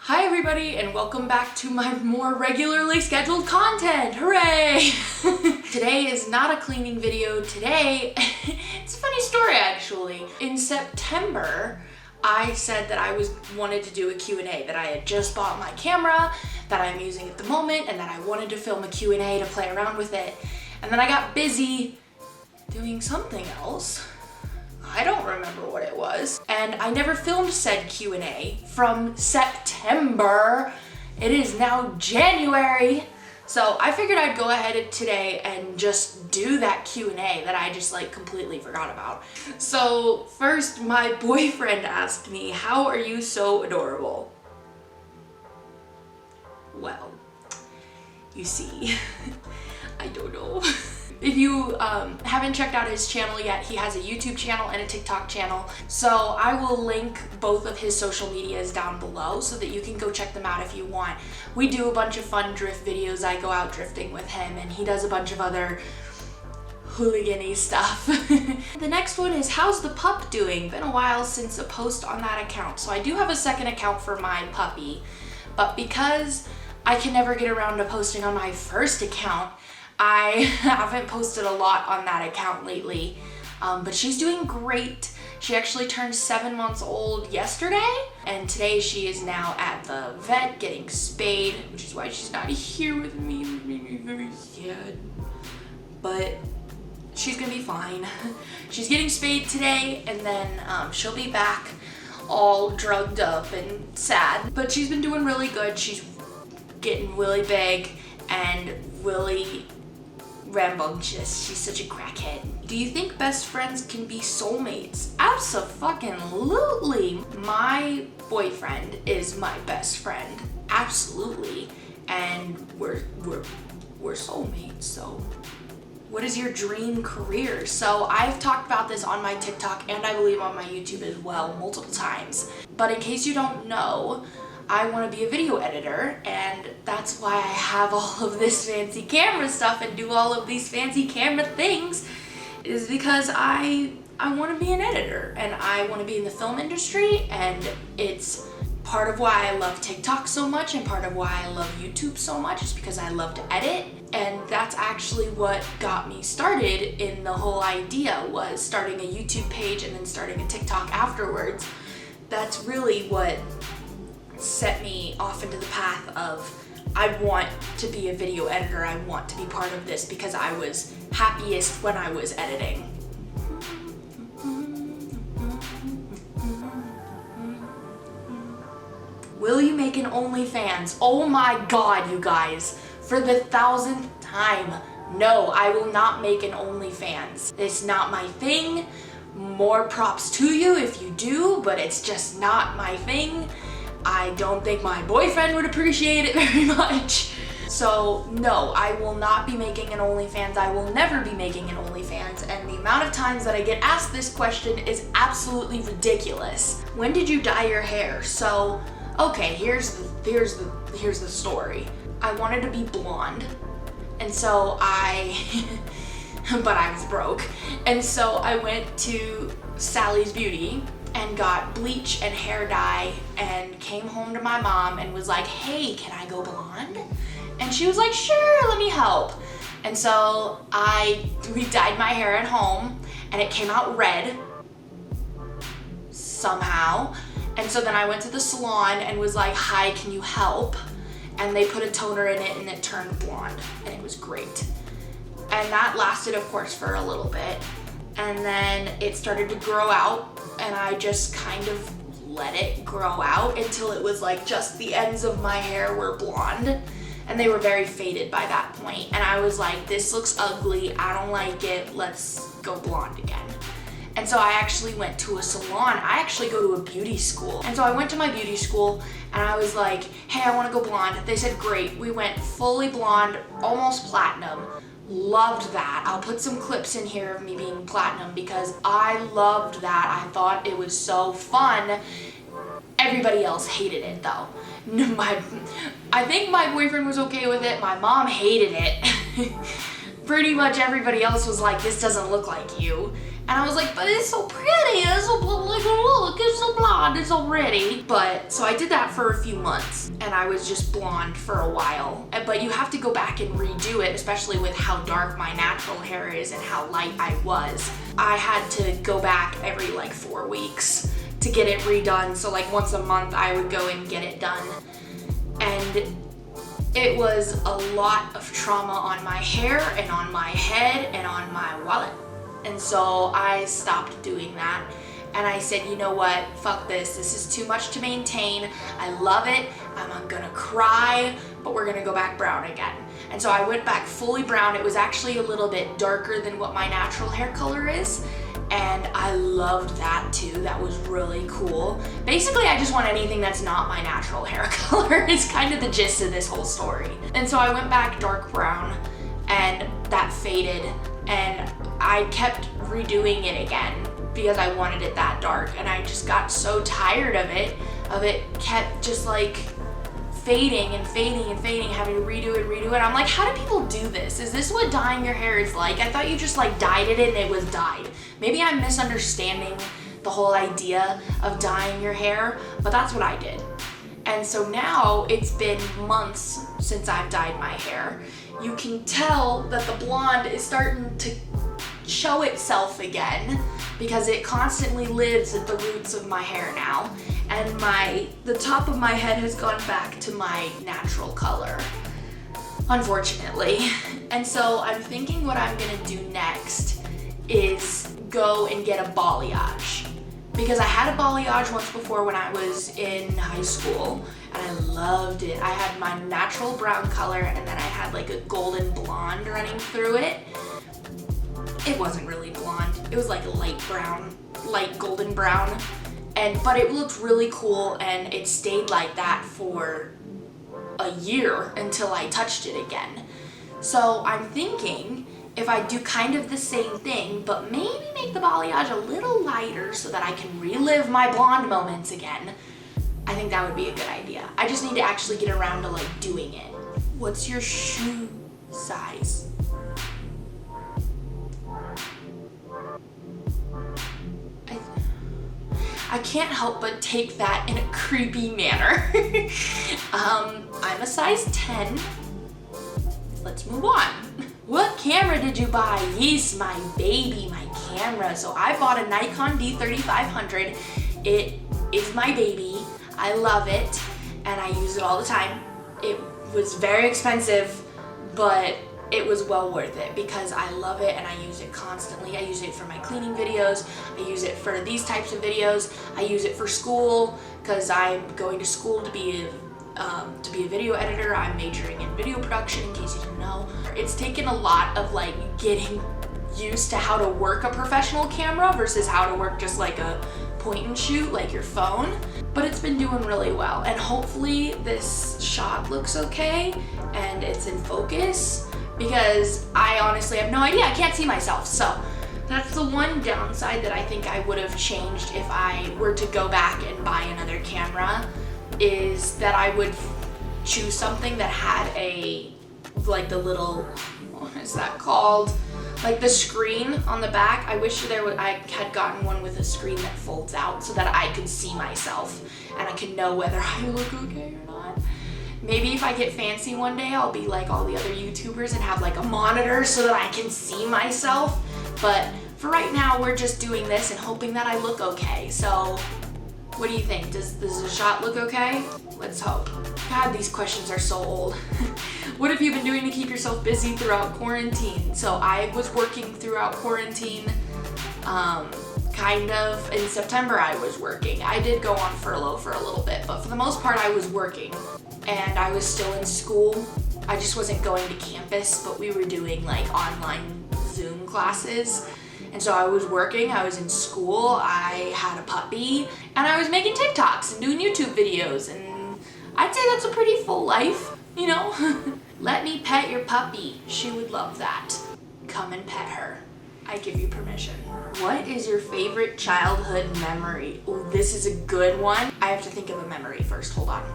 Hi everybody and welcome back to my more regularly scheduled content. Hooray! Today is not a cleaning video. Today, it's a funny story actually. In September, I said that I wanted to do a Q&A, that I had just bought my camera that I'm using at the moment and that I wanted to film a Q&A to play around with it. And then I got busy doing something else. I don't remember what it was. And I never filmed said Q&A from September. It is now January. So I figured I'd go ahead today and just do that Q&A that I just like completely forgot about. So first, my boyfriend asked me, "How are you so adorable?" Well, you see, I don't know. If you haven't checked out his channel yet, he has a YouTube channel and a TikTok channel. So I will link both of his social medias down below so that you can go check them out if you want. We do a bunch of fun drift videos. I go out drifting with him and he does a bunch of other hooligan-y stuff. The next one is, "How's the pup doing? Been a while since a post on that account." So I do have a second account for my puppy, but because I can never get around to posting on my first account, I haven't posted a lot on that account lately, but she's doing great. She actually turned 7 months old yesterday, and today she is now at the vet getting spayed, which is why she's not here with me. It made me very sad, but she's gonna be fine. She's getting spayed today, and then she'll be back all drugged up and sad, but she's been doing really good. She's getting really big and really rambunctious. She's such a crackhead. Do you think best friends can be soulmates? Abso-fucking-lutely. My boyfriend is my best friend. Absolutely. And we're soulmates, so. What is your dream career? So I've talked about this on my TikTok and I believe on my YouTube as well multiple times. But in case you don't know, I want to be a video editor, and that's why I have all of this fancy camera stuff and do all of these fancy camera things, is because I want to be an editor and I want to be in the film industry, and it's part of why I love TikTok so much and part of why I love YouTube so much is because I love to edit. And that's actually what got me started in the whole idea, was starting a YouTube page and then starting a TikTok afterwards. That's really what set me off into the path of, I want to be a video editor. I want to be part of this because I was happiest when I was editing. Will you make an OnlyFans? Oh my god, you guys. For the 1000th time, no, I will not make an OnlyFans. It's not my thing. More props to you if you do, but it's just not my thing. I don't think my boyfriend would appreciate it very much. So no, I will not be making an OnlyFans. I will never be making an OnlyFans, and the amount of times that I get asked this question is absolutely ridiculous. When did you dye your hair? So, okay, here's the story. I wanted to be blonde, and so but I was broke, and so I went to Sally's Beauty and got bleach and hair dye and came home to my mom and was like, "Hey, can I go blonde?" And she was like, "Sure, let me help." And so we dyed my hair at home and it came out red somehow. And so then I went to the salon and was like, "Hi, can you help?" And they put a toner in it and it turned blonde, and it was great. And that lasted, of course, for a little bit. And then it started to grow out, and I just kind of let it grow out until it was like just the ends of my hair were blonde, and they were very faded by that point. And I was like, this looks ugly, I don't like it, let's go blonde again. And so I actually went to a salon. I actually go to a beauty school. And so I went to my beauty school and I was like, "Hey, I want to go blonde." They said, "Great." We went fully blonde, almost platinum. Loved that. I'll put some clips in here of me being platinum because I loved that. I thought it was so fun. Everybody else hated it though. I think my boyfriend was okay with it. My mom hated it. Pretty much everybody else was like, "This doesn't look like you." And I was like, but it's so pretty, it's so, like, look, it's so blonde, it's so pretty. But, so I did that for a few months, and I was just blonde for a while. But you have to go back and redo it, especially with how dark my natural hair is and how light I was. I had to go back every like 4 weeks to get it redone. So like once a month I would go and get it done. And it was a lot of trauma on my hair and on my head and on my wallet. And so I stopped doing that. And I said, you know what, fuck this. This is too much to maintain. I love it. I'm gonna cry, but we're gonna go back brown again. And so I went back fully brown. It was actually a little bit darker than what my natural hair color is. And I loved that too. That was really cool. Basically, I just want anything that's not my natural hair color. It's kind of the gist of this whole story. And so I went back dark brown, and that faded, and I kept redoing it again because I wanted it that dark, and I just got so tired of it. Kept just like fading and fading and fading, having to redo it. I'm like, how do people do this? Is this what dyeing your hair is like? I thought you just like dyed it and it was dyed. Maybe I'm misunderstanding the whole idea of dyeing your hair, but that's what I did. And so now it's been months since I've dyed my hair. You can tell that the blonde is starting to show itself again because it constantly lives at the roots of my hair now. And the top of my head has gone back to my natural color, unfortunately. And so I'm thinking what I'm gonna do next is go and get a balayage. Because I had a balayage once before when I was in high school, and I loved it. I had my natural brown color, and then I had like a golden blonde running through it. It wasn't really blonde, it was like light brown, light golden brown. But it looked really cool, and it stayed like that for a year until I touched it again. So I'm thinking if I do kind of the same thing, but maybe make the balayage a little lighter so that I can relive my blonde moments again, I think that would be a good idea. I just need to actually get around to like doing it. What's your shoe size? I can't help but take that in a creepy manner. I'm a size 10. Let's move on. What camera did you buy? Yes, my baby, my camera. So I bought a Nikon D3500. It is my baby. I love it, and I use it all the time. It was very expensive, but it was well worth it because I love it and I use it constantly. I use it for my cleaning videos. I use it for these types of videos. I use it for school because I'm going to school to be a video editor. I'm majoring in video production, in case you didn't know. It's taken a lot of like getting used to how to work a professional camera versus how to work just like a point and shoot like your phone. But it's been doing really well, and hopefully this shot looks okay and it's in focus, because I honestly have no idea. I can't see myself. So that's the one downside that I think I would have changed if I were to go back and buy another camera, is that I would choose something that had like the little, what is that called? Like the screen on the back. I wish I had gotten one with a screen that folds out so that I could see myself and I could know whether I look okay or not. Maybe if I get fancy one day, I'll be like all the other YouTubers and have like a monitor so that I can see myself. But for right now, we're just doing this and hoping that I look okay. So what do you think? Does the shot look okay? Let's hope. God, these questions are so old. What have you been doing to keep yourself busy throughout quarantine? So I was working throughout quarantine, kind of. In September I was working. I did go on furlough for a little bit, but for the most part I was working. And I was still in school. I just wasn't going to campus, but we were doing like online Zoom classes. And so I was working, I was in school, I had a puppy, and I was making TikToks and doing YouTube videos, and I'd say that's a pretty full life, you know? Let me pet your puppy. She would love that. Come and pet her. I give you permission. What is your favorite childhood memory? Oh, this is a good one. I have to think of a memory first, hold on.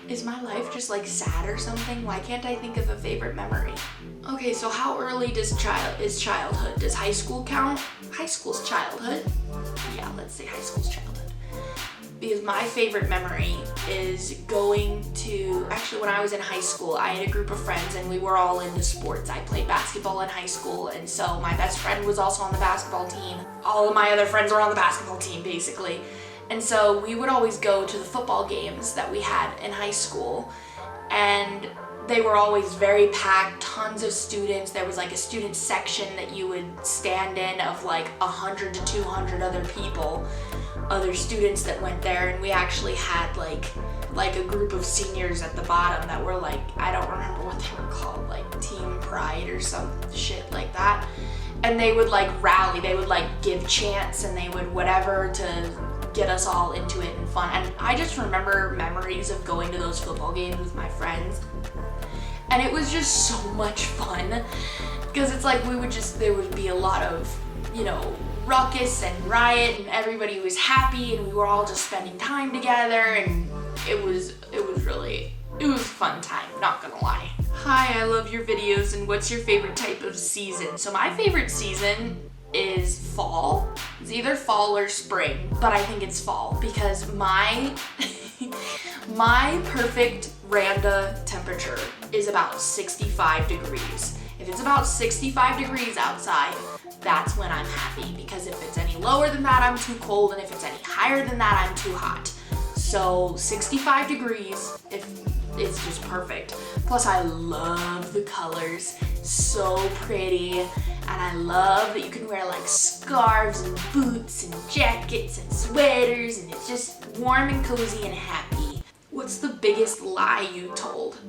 Is my life just like sad or something? Why can't I think of a favorite memory? Okay, so how early is childhood? Does high school count? High school's childhood? Yeah, let's say high school's childhood. Because my favorite memory is going to, actually when I was in high school, I had a group of friends and we were all into sports. I played basketball in high school, and so my best friend was also on the basketball team. All of my other friends were on the basketball team, basically. And so we would always go to the football games that we had in high school, and they were always very packed, tons of students. There was like a student section that you would stand in of like 100 to 200 other people, other students that went there, and we actually had like a group of seniors at the bottom that were like, I don't remember what they were called, like Team Pride or some shit like that. And they would like rally, they would like give chants, and they would whatever to get us all into it and fun. And I just remember memories of going to those football games with my friends, and it was just so much fun, because it's like there would be a lot of, you know, ruckus and riot, and everybody was happy, and we were all just spending time together, and it was a fun time, not gonna lie. Hi, I love your videos, and what's your favorite type of season? So my favorite season is fall. It's either fall or spring, but I think it's fall because my perfect randa temperature is about 65 degrees. If it's about 65 degrees outside, that's when I'm happy, because if it's any lower than that, I'm too cold, and if it's any higher than that, I'm too hot. So 65 degrees, it's just perfect. Plus I love the colors, so pretty, and I love that you can wear like scarves and boots and jackets and sweaters, and it's just warm and cozy and happy. What's the biggest lie you told?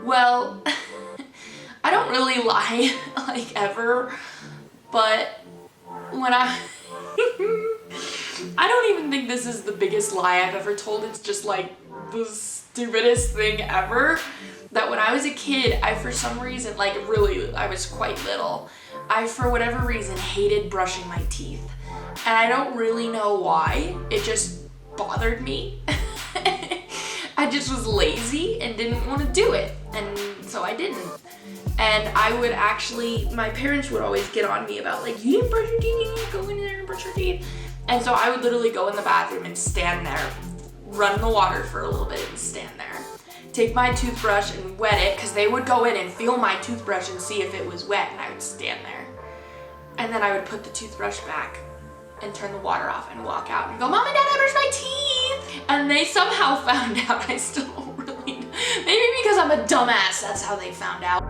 Well, I don't really lie like ever, but when I don't even think this is the biggest lie I've ever told. It's just like the stupidest thing ever. That when I was a kid, I for some reason, like really, I was quite little, I for whatever reason hated brushing my teeth. And I don't really know why. It just bothered me. I just was lazy and didn't want to do it. And so I didn't. And I would actually, my parents would always get on me about like, you didn't brush your teeth, you didn't go in there and brush your teeth. And so I would literally go in the bathroom and stand there, run the water for a little bit and stand there. Take my toothbrush and wet it, because they would go in and feel my toothbrush and see if it was wet, and I would stand there. And then I would put the toothbrush back and turn the water off and walk out and go, Mom and Dad, I brushed my teeth! And they somehow found out. I still don't really know. Maybe because I'm a dumbass, that's how they found out.